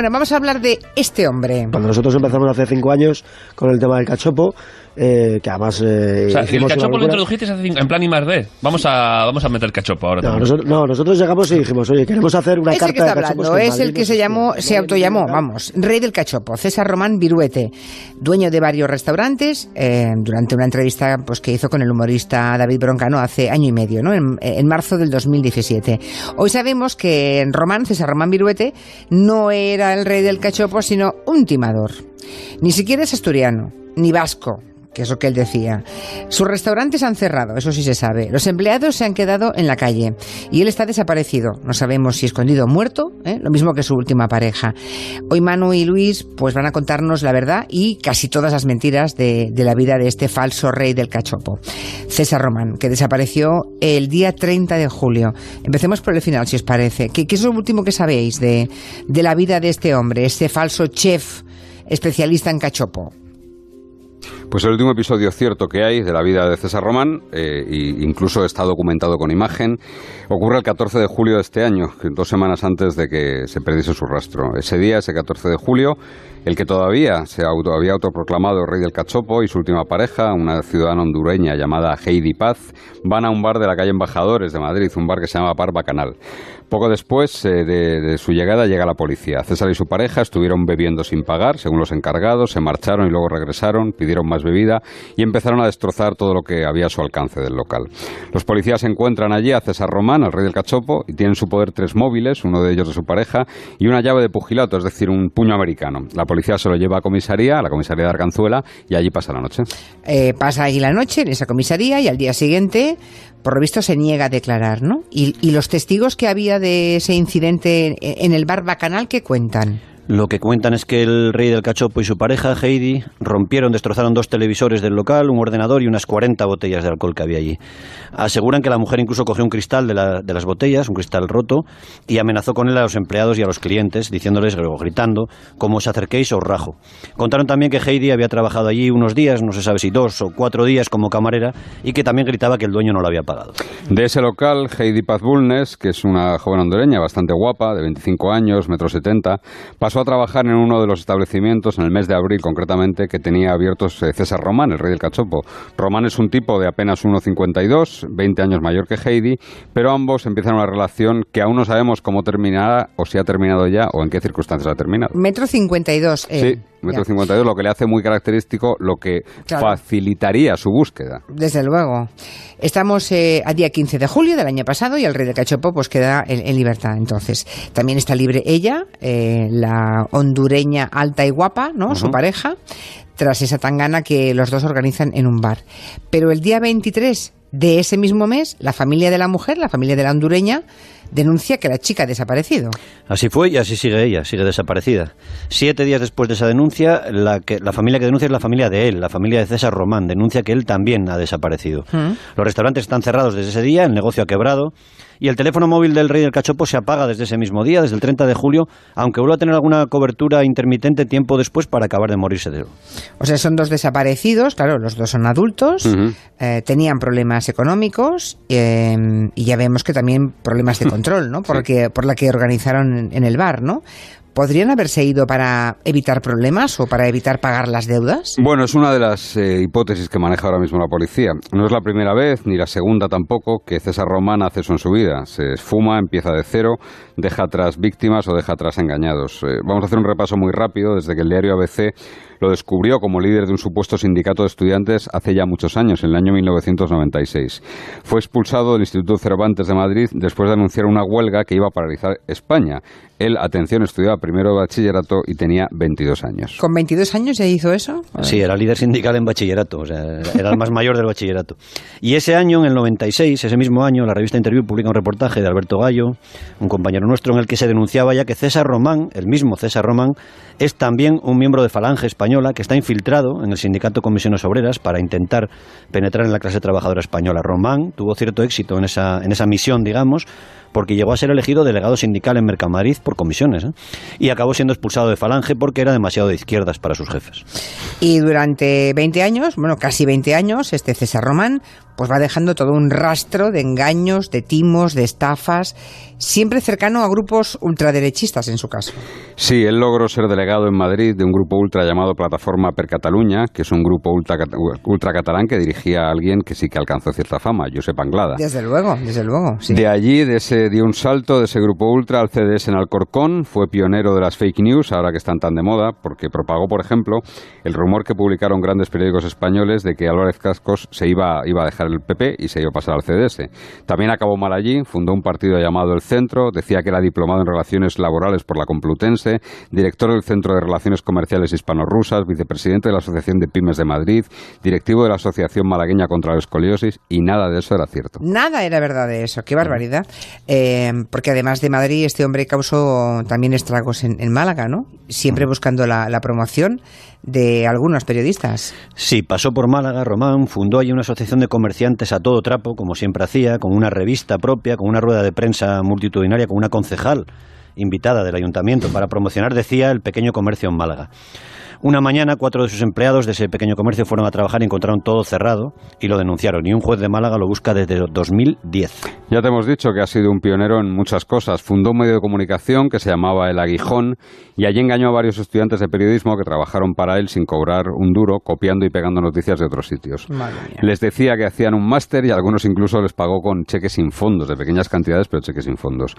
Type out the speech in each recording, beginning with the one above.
Bueno, vamos a hablar de este hombre. Cuando nosotros empezamos hace 5 años con el tema del cachopo, que además o sea, el cachopo lo locura. introdujisteis hace 5 en plan I+D. Vamos a meter cachopo ahora. Nosotros llegamos y dijimos, oye, queremos hacer una carta que está de cachopos. hablando es el que se autollamó, rey del cachopo, César Román Viruete, dueño de varios restaurantes, durante una entrevista pues que hizo con el humorista David Broncano hace año y medio, ¿no? En marzo del 2017. Hoy sabemos que César Román Viruete no era el rey del cachopo, sino un timador. Ni siquiera es asturiano, ni vasco, que es lo que él decía. Sus restaurantes han cerrado, eso sí se sabe. Los empleados se han quedado en la calle y él está desaparecido. No sabemos si escondido o muerto, lo mismo que su última pareja. Hoy Manu y Luis pues van a contarnos la verdad y casi todas las mentiras de la vida de este falso rey del cachopo, César Román, que desapareció el día 30 de julio. Empecemos por el final, si os parece. ¿Qué es lo último que sabéis de la vida de este hombre, este falso chef especialista en cachopo? Pues el último episodio cierto que hay de la vida de César Román, incluso está documentado con imagen, ocurre el 14 de julio de este año, 2 semanas antes de que se perdiese su rastro. Ese día, ese 14 de julio, el que todavía había autoproclamado rey del cachopo y su última pareja, una ciudadana hondureña llamada Heidi Paz, van a un bar de la calle Embajadores de Madrid, un bar que se llama Bar Bacanal. Poco después de su llegada llega la policía. César y su pareja estuvieron bebiendo sin pagar, según los encargados, se marcharon y luego regresaron, pidieron más bebida y empezaron a destrozar todo lo que había a su alcance del local. Los policías encuentran allí a César Román, al rey del cachopo, y tienen en su poder 3 móviles, uno de ellos de su pareja, y una llave de pugilato, es decir, un puño americano. La policía se lo lleva a la comisaría de Arganzuela, y allí pasa la noche. Pasa allí la noche en esa comisaría y al día siguiente, por lo visto, se niega a declarar, ¿no? Y los testigos que había de ese incidente en el bar Bacanal, ¿qué cuentan? Lo que cuentan es que el rey del cachopo y su pareja, Heidi, destrozaron 2 televisores del local, un ordenador y unas 40 botellas de alcohol que había allí. Aseguran que la mujer incluso cogió un cristal de las botellas, un cristal roto, y amenazó con él a los empleados y a los clientes, diciéndoles, gritando, como os acerquéis os rajo. Contaron también que Heidi había trabajado allí unos días, no se sabe si 2 o 4 días como camarera, y que también gritaba que el dueño no lo había pagado. De ese local, Heidi Paz Bulnes, que es una joven hondureña bastante guapa, de 25 años, 1,70 m, pasó a trabajar en uno de los establecimientos en el mes de abril, concretamente, que tenía abiertos César Román, el rey del cachopo. Román es un tipo de apenas 1,52, 20 años mayor que Heidi, pero ambos empiezan una relación que aún no sabemos cómo terminará, o si ha terminado ya, o en qué circunstancias ha terminado. 1,52 m. Sí. 1,52 m, lo que le hace muy característico, lo que facilitaría su búsqueda. Desde luego. Estamos a día 15 de julio del año pasado y el rey del cachopo pues queda en libertad. Entonces, también está libre ella, la hondureña alta y guapa, ¿no? Su pareja, tras esa tangana que los dos organizan en un bar. Pero el día 23 de ese mismo mes, la familia de la mujer, la familia de la hondureña, denuncia que la chica ha desaparecido. Así fue y así sigue ella, sigue desaparecida. 7 días después de esa denuncia, la familia que denuncia es la familia de él, la familia de César Román, denuncia que él también ha desaparecido. Los restaurantes están cerrados desde ese día, el negocio ha quebrado y el teléfono móvil del rey del cachopo se apaga desde ese mismo día, desde el 30 de julio, aunque vuelva a tener alguna cobertura intermitente tiempo después para acabar de morirse de él. O sea, son 2 desaparecidos, claro, los 2 son adultos, tenían problemas económicos y ya vemos que también problemas de control, ¿no? Por la que organizaron en el bar, ¿no? ¿Podrían haberse ido para evitar problemas o para evitar pagar las deudas? Bueno, es una de las hipótesis que maneja ahora mismo la policía. No es la primera vez, ni la segunda tampoco, que César Román hace eso en su vida. Se esfuma, empieza de cero, deja atrás víctimas o deja atrás engañados. Vamos a hacer un repaso muy rápido desde que el diario ABC lo descubrió como líder de un supuesto sindicato de estudiantes hace ya muchos años, en el año 1996. Fue expulsado del Instituto Cervantes de Madrid después de anunciar una huelga que iba a paralizar España. Él, atención, estudiaba primero de bachillerato y tenía 22 años. ¿Con 22 años ya hizo eso? Sí, era líder sindical en bachillerato, o sea, era el más mayor del bachillerato. Y ese año, en el 96, ese mismo año, la revista Interview publica un reportaje de Alberto Gallo, un compañero nuestro, en el que se denunciaba ya que César Román, el mismo César Román, es también un miembro de Falange Española que está infiltrado en el sindicato Comisiones Obreras para intentar penetrar en la clase trabajadora española. Román tuvo cierto éxito en esa misión, digamos, porque llegó a ser elegido delegado sindical en Mercamadrid por comisiones, y acabó siendo expulsado de Falange porque era demasiado de izquierdas para sus jefes. Y durante 20 años, bueno, casi 20 años, este César Román pues va dejando todo un rastro de engaños, de timos, de estafas, siempre cercano a grupos ultraderechistas en su caso. Sí, él logró ser delegado en Madrid de un grupo ultra llamado Plataforma per Catalunya, que es un grupo ultracatalán que dirigía a alguien que sí que alcanzó cierta fama, Josep Anglada. Desde luego, sí. De allí, dio un salto de ese grupo ultra al CDS en Alcorcón, fue pionero de las fake news, ahora que están tan de moda, porque propagó, por ejemplo, el rumor que publicaron grandes periódicos españoles de que Álvarez Cascos se iba a dejar el PP y se iba a pasar al CDS. También acabó mal allí, fundó un partido llamado El Centro, decía que era diplomado en Relaciones Laborales por la Complutense, director del Centro de Relaciones Comerciales Hispano-Rusas, vicepresidente de la Asociación de Pymes de Madrid, directivo de la Asociación Malagueña contra la Escoliosis, y nada de eso era cierto. Nada era verdad de eso, qué barbaridad. Porque además de Madrid, este hombre causó también estragos en Málaga, ¿no? Siempre buscando la promoción de algunos periodistas. Sí, pasó por Málaga, Román, fundó allí una asociación de comerciantes a todo trapo, como siempre hacía, con una revista propia, con una rueda de prensa multitudinaria, con una concejal invitada del ayuntamiento para promocionar, decía, el pequeño comercio en Málaga. Una mañana, 4 de sus empleados de ese pequeño comercio fueron a trabajar y encontraron todo cerrado y lo denunciaron. Y un juez de Málaga lo busca desde 2010. Ya te hemos dicho que ha sido un pionero en muchas cosas. Fundó un medio de comunicación que se llamaba El Aguijón y allí engañó a varios estudiantes de periodismo que trabajaron para él sin cobrar un duro, copiando y pegando noticias de otros sitios. Les decía que hacían un máster y a algunos incluso les pagó con cheques sin fondos, de pequeñas cantidades, pero cheques sin fondos.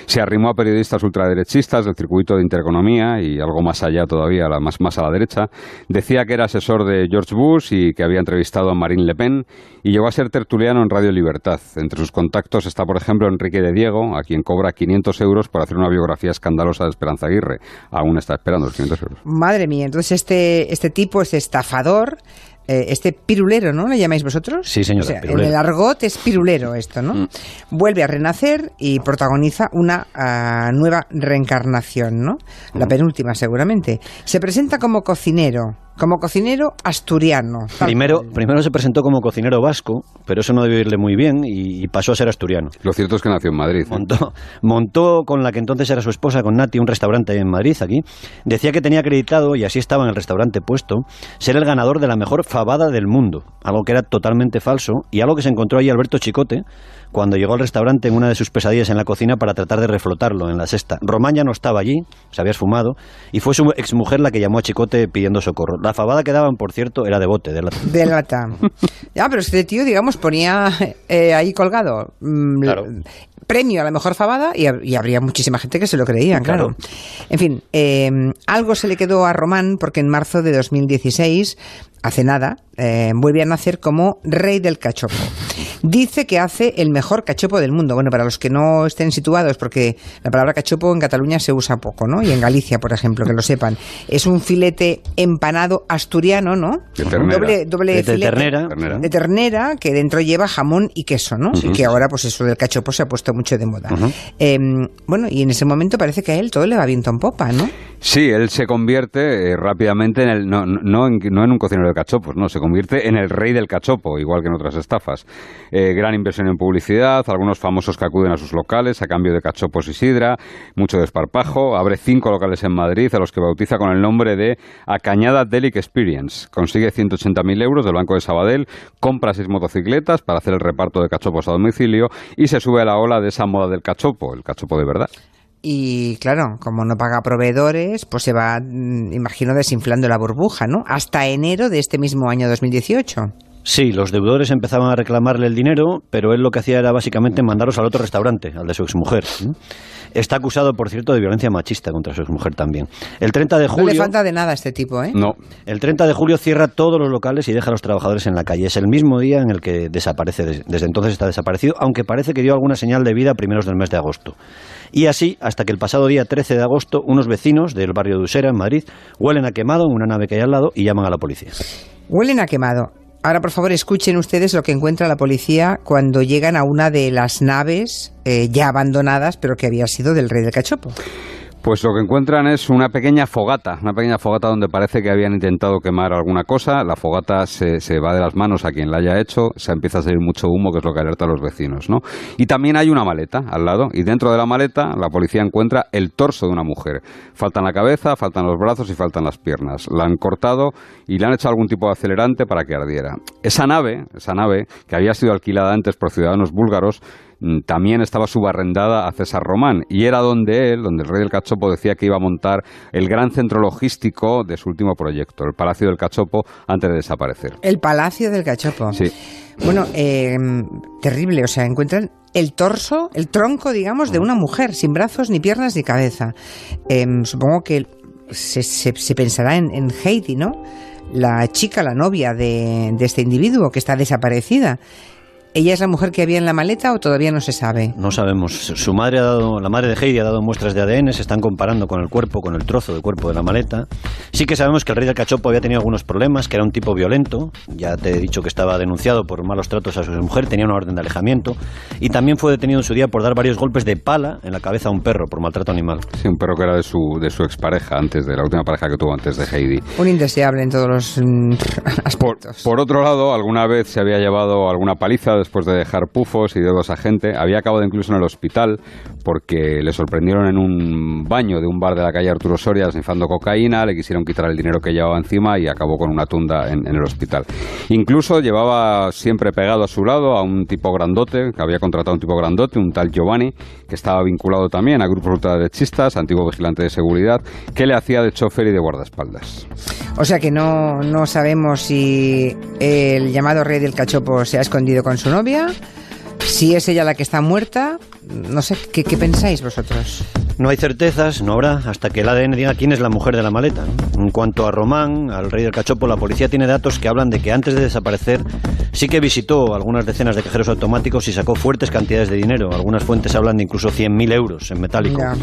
Se arrimó a periodistas ultraderechistas del circuito de Intereconomía y algo más allá todavía, más a la derecha. Decía que era asesor de George Bush y que había entrevistado a Marine Le Pen y llegó a ser tertuliano en Radio Libertad. Entre sus contactos está, por ejemplo, Enrique de Diego, a quien cobra 500 euros por hacer una biografía escandalosa de Esperanza Aguirre. Aún está esperando los 500 euros. Madre mía, entonces este tipo, este estafador, este pirulero, ¿no? ¿Le llamáis vosotros? Sí, señora, o sea, pirulero. En el argot es pirulero esto, ¿no? Vuelve a renacer y protagoniza una nueva reencarnación, ¿no? La penúltima, seguramente. Se presenta como cocinero asturiano. Primero se presentó como cocinero vasco, pero eso no debió irle muy bien y pasó a ser asturiano. Lo cierto es que nació en Madrid. Montó con la que entonces era su esposa, con Nati, un restaurante en Madrid, aquí. Decía que tenía acreditado, y así estaba en el restaurante puesto, ser el ganador de la mejor fabada del mundo, algo que era totalmente falso y algo que se encontró ahí Alberto Chicote cuando llegó al restaurante en una de sus pesadillas en la cocina para tratar de reflotarlo en la sexta. Román ya no estaba allí, se había esfumado, y fue su exmujer la que llamó a Chicote pidiendo socorro. La fabada que daban, por cierto, era de bote, de lata. De lata. Ya, pero este tío, digamos, ponía ahí colgado claro. Premio a la mejor fabada y habría muchísima gente que se lo creía, claro. En fin, algo se le quedó a Román porque en marzo de 2016, hace nada, vuelve a nacer como rey del cachopo. Dice que hace el mejor cachopo del mundo. Bueno, para los que no estén situados, porque la palabra cachopo en Cataluña se usa poco, ¿no? Y en Galicia, por ejemplo, que lo sepan. Es un filete empanado asturiano, ¿no? De ternera. Doble de filete. ternera. De ternera, que dentro lleva jamón y queso, ¿no? Y que ahora, pues eso del cachopo se ha puesto mucho de moda. Bueno, y en ese momento parece que a él todo le va viento en popa, ¿no? Sí, él se convierte rápidamente en no en un cocinero de cachopos, no, se convierte en el rey del cachopo, igual que en otras estafas. Gran inversión en publicidad, algunos famosos que acuden a sus locales a cambio de cachopos y sidra, mucho desparpajo. Abre 5 locales en Madrid, a los que bautiza con el nombre de Acañada Delic Experience. Consigue 180.000 euros del Banco de Sabadell, compra 6 motocicletas para hacer el reparto de cachopos a domicilio y se sube a la ola de esa moda del cachopo, el cachopo de verdad. Y claro, como no paga proveedores, pues se va, imagino, desinflando la burbuja, ¿no? Hasta enero de este mismo año 2018. Sí, los deudores empezaban a reclamarle el dinero, pero él lo que hacía era básicamente mandarlos al otro restaurante, al de su exmujer. Está acusado, por cierto, de violencia machista contra su exmujer también. El 30 de julio... No le falta de nada a este tipo, ¿eh? No. El 30 de julio cierra todos los locales y deja a los trabajadores en la calle. Es el mismo día en el que desaparece. Desde entonces está desaparecido, aunque parece que dio alguna señal de vida a primeros del mes de agosto. Y así, hasta que el pasado día 13 de agosto, unos vecinos del barrio de Usera, en Madrid, huelen a quemado en una nave que hay al lado y llaman a la policía. Huelen a quemado. Ahora, por favor, escuchen ustedes lo que encuentra la policía cuando llegan a una de las naves ya abandonadas, pero que había sido del rey del cachopo. Pues lo que encuentran es una pequeña fogata donde parece que habían intentado quemar alguna cosa. La fogata se va de las manos a quien la haya hecho, se empieza a salir mucho humo, que es lo que alerta a los vecinos, ¿no? Y también hay una maleta al lado, y dentro de la maleta la policía encuentra el torso de una mujer. Faltan la cabeza, faltan los brazos y faltan las piernas. La han cortado y le han hecho algún tipo de acelerante para que ardiera. Esa nave, que había sido alquilada antes por ciudadanos búlgaros, también estaba subarrendada a César Román, y era donde el rey del cachopo decía que iba a montar el gran centro logístico de su último proyecto, el Palacio del Cachopo, antes de desaparecer. El Palacio del Cachopo. Sí. Bueno, terrible, o sea, encuentran el torso, el tronco, digamos, de una mujer, sin brazos, ni piernas, ni cabeza. Supongo que se pensará en Heidi, ¿no? La chica, la novia de este individuo que está desaparecida. ¿Ella es la mujer que había en la maleta o todavía no se sabe? No sabemos. La madre de Heidi ha dado muestras de ADN, se están comparando con el cuerpo, con el trozo de cuerpo de la maleta. Sí que sabemos que el rey del cachopo había tenido algunos problemas, que era un tipo violento. Ya te he dicho que estaba denunciado por malos tratos a su mujer, tenía una orden de alejamiento. Y también fue detenido en su día por dar varios golpes de pala en la cabeza a un perro por maltrato animal. Sí, un perro que era de su expareja, antes de la última pareja que tuvo antes de Heidi. Un indeseable en todos los aspectos. Por otro lado, alguna vez se había llevado alguna paliza después de dejar pufos y dedos a gente. Había acabado incluso en el hospital porque le sorprendieron en un baño de un bar de la calle Arturo Soria sniffando cocaína, le quisieron quitar el dinero que llevaba encima y acabó con una tunda en el hospital. Incluso llevaba siempre pegado a su lado a un tipo grandote, que había contratado un tipo grandote, un tal Giovanni, que estaba vinculado también a grupos ultraderechistas, antiguo vigilante de seguridad, que le hacía de chofer y de guardaespaldas. O sea que no sabemos si el llamado rey del cachopo se ha escondido con su novia, si es ella la que está muerta. No sé, ¿qué pensáis vosotros? No hay certezas, no habrá, hasta que el ADN diga quién es la mujer de la maleta, ¿no? En cuanto a Román, al rey del cachopo, la policía tiene datos que hablan de que antes de desaparecer sí que visitó algunas decenas de cajeros automáticos y sacó fuertes cantidades de dinero. Algunas fuentes hablan de incluso 100.000 euros en metálico. Ya.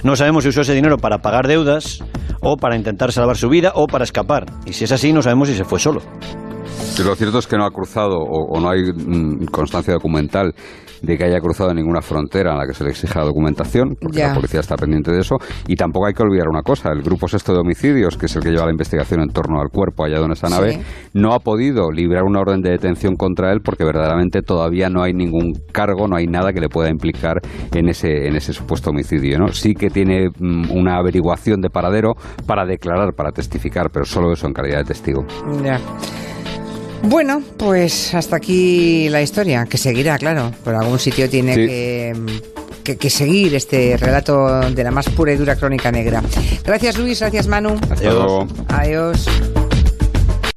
No sabemos si usó ese dinero para pagar deudas o para intentar salvar su vida o para escapar. Y si es así, no sabemos si se fue solo. Y lo cierto es que no ha cruzado o no hay constancia documental de que haya cruzado ninguna frontera en la que se le exija documentación, porque la policía está pendiente de eso. Y tampoco hay que olvidar una cosa: el grupo sexto de homicidios, que es el que lleva la investigación en torno al cuerpo hallado en esa nave, no ha podido librar una orden de detención contra él porque verdaderamente todavía no hay ningún cargo, no hay nada que le pueda implicar en ese supuesto homicidio, ¿no? Sí que tiene una averiguación de paradero para declarar, para testificar, pero solo eso en calidad de testigo. Ya. Bueno, pues hasta aquí la historia, que seguirá, claro. Por algún sitio tiene que seguir este relato de la más pura y dura crónica negra. Gracias, Luis. Gracias, Manu. Hasta luego. Adiós.